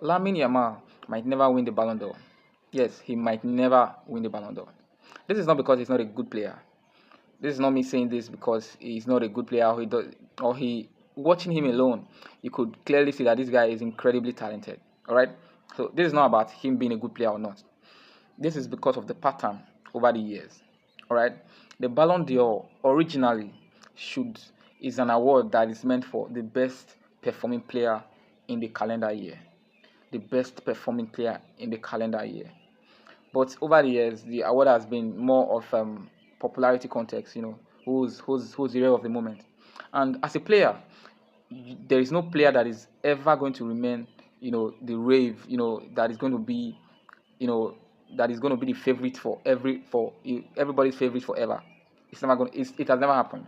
Lamine Yamal might never win the Ballon d'Or. Yes, he might never win the Ballon d'Or. This is not because he's not a good player. This is not me saying this because he's not a good player or he does, or he watching him alone, you could clearly see that this guy is incredibly talented. All right. So this is not about him being a good player or not. This is because of the pattern over the years. All right. The Ballon d'Or originally should is an award that is meant for the best performing player in the calendar year. The best performing player in the calendar year. But over the years, the award has been more of popularity context. Who's the hero of the moment. And as a player, there is no player that is ever going to remain, the rave, that is going to be, you know, that is going to be the favorite for everybody's favorite forever. It's never going. It has never happened.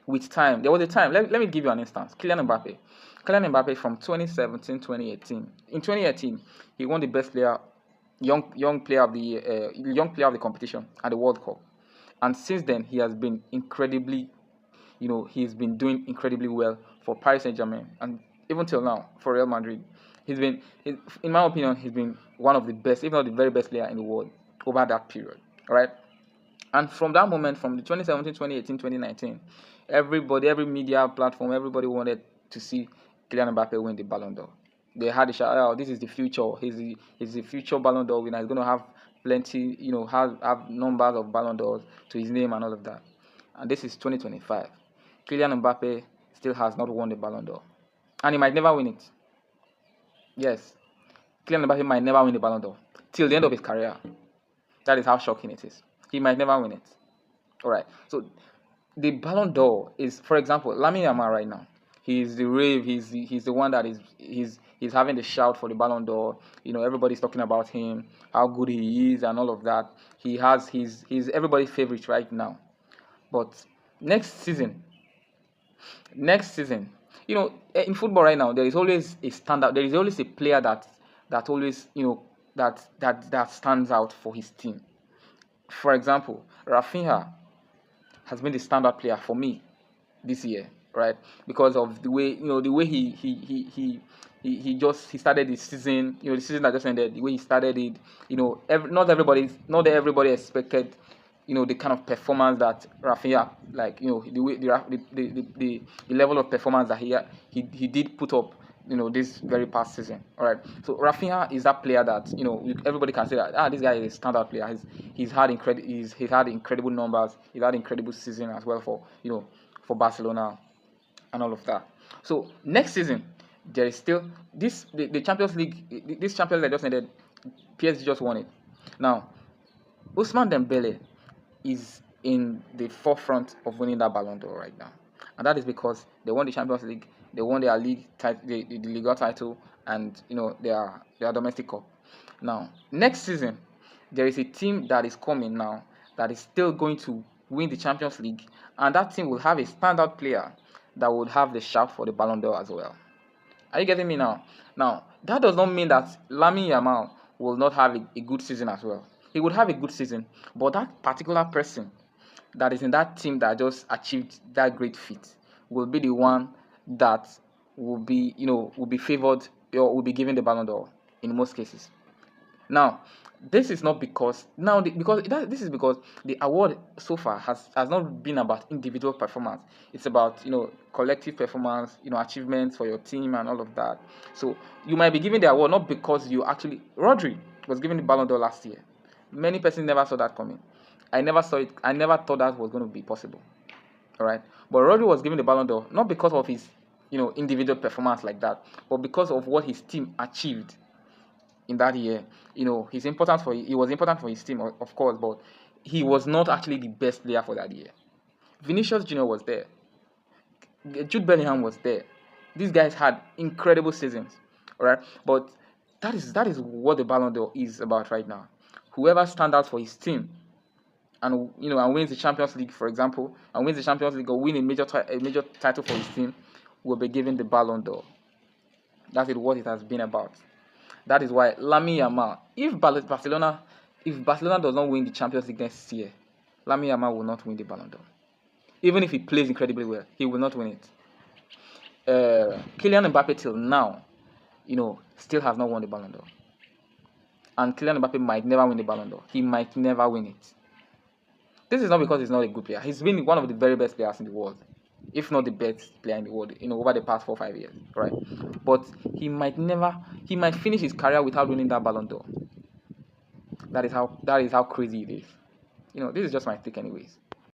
With time, there was a time. Let me give you an instance. Kylian Mbappe from 2017, 2018. In 2018, he won the best player, young player of the year, young player of the competition at the World Cup. And since then, he has been incredibly, he's been doing incredibly well for Paris Saint-Germain, and even till now for Real Madrid. In my opinion, he's been one of the best, if not the very best player in the world over that period. All right. And from that moment, from the 2017, 2018, 2019, every media platform, everybody wanted to see Kylian Mbappe win the Ballon d'Or. They had a shout, oh, this is the future. He's the future Ballon d'Or winner. He's going to have plenty, have numbers of Ballon d'Ors to his name and all of that. And this is 2025. Kylian Mbappe still has not won the Ballon d'Or. And he might never win it. Yes. Kylian Mbappe might never win the Ballon d'Or till the end of his career. That is how shocking it is. He might never win it. All right. So the Ballon d'Or is, for example, Lamine Yamal right now. He's the rave. He's the one that he's having the shout for the Ballon d'Or. Everybody's talking about him, how good he is, and all of that. He's everybody's favorite right now. But next season, in football right now, there is always a standout. There is always a player that always that stands out for his team. For example, Rafinha has been the standout player for me this year, right? Because of the way he started the season, the season that just ended, the way he started it, not everybody expected, the kind of performance that Rafinha, like, the way the level of performance that he did put up, this very past season. All right. So Rafinha is that player that everybody can say that this guy is a standout player. He's had incredible numbers. He's had incredible season as well for Barcelona and all of that. So next season there is still the Champions League. This Champions League just ended. PSG just won it. Now Ousmane Dembele is in the forefront of winning that Ballon d'Or right now, and that is because they won the Champions League, they won their league the Liga title, and their domestic cup. Now next season, there is a team that is coming now that is still going to win the Champions League, and that team will have a standout player that would have the shout for the Ballon d'Or as well. Are you getting me now? Now that does not mean that Lamine Yamal will not have a good season as well. He would have a good season, but that particular person that is in that team that just achieved that great feat will be the one that will be favored or will be given the Ballon d'Or in most cases. Now, this is not because this is because the award so far has not been about individual performance. It's about collective performance, achievements for your team and all of that. So you might be given the award not because you actually. Rodri was given the Ballon d'Or last year. Many persons never saw that coming. I never saw it. I never thought that was going to be possible. All right, but Rodri was given the Ballon d'Or not because of his individual performance like that, but because of what his team achieved in that year. He was important for his team, of course, but he was not actually the best player for that year. Vinicius Junior was there. Jude Bellingham was there. These guys had incredible seasons. All right, but that is what the Ballon d'Or is about right now. Whoever stands out for his team and wins the Champions League, for example, and wins the Champions League or win a major title for his team will be given the Ballon d'Or. That is what it has been about. That is why Lamine Yamal, if Barcelona does not win the Champions League next year, Lamine Yamal will not win the Ballon d'Or. Even if he plays incredibly well, he will not win it. Kylian Mbappe till now still has not won the Ballon d'Or. And Kylian Mbappe might never win the Ballon d'Or. He might never win it. This is not because he's not a good player. He's been one of the very best players in the world, if not the best player in the world, over the past 4 or 5 years, right? But he might finish his career without winning that Ballon d'Or. That is how crazy it is. This is just my take anyways.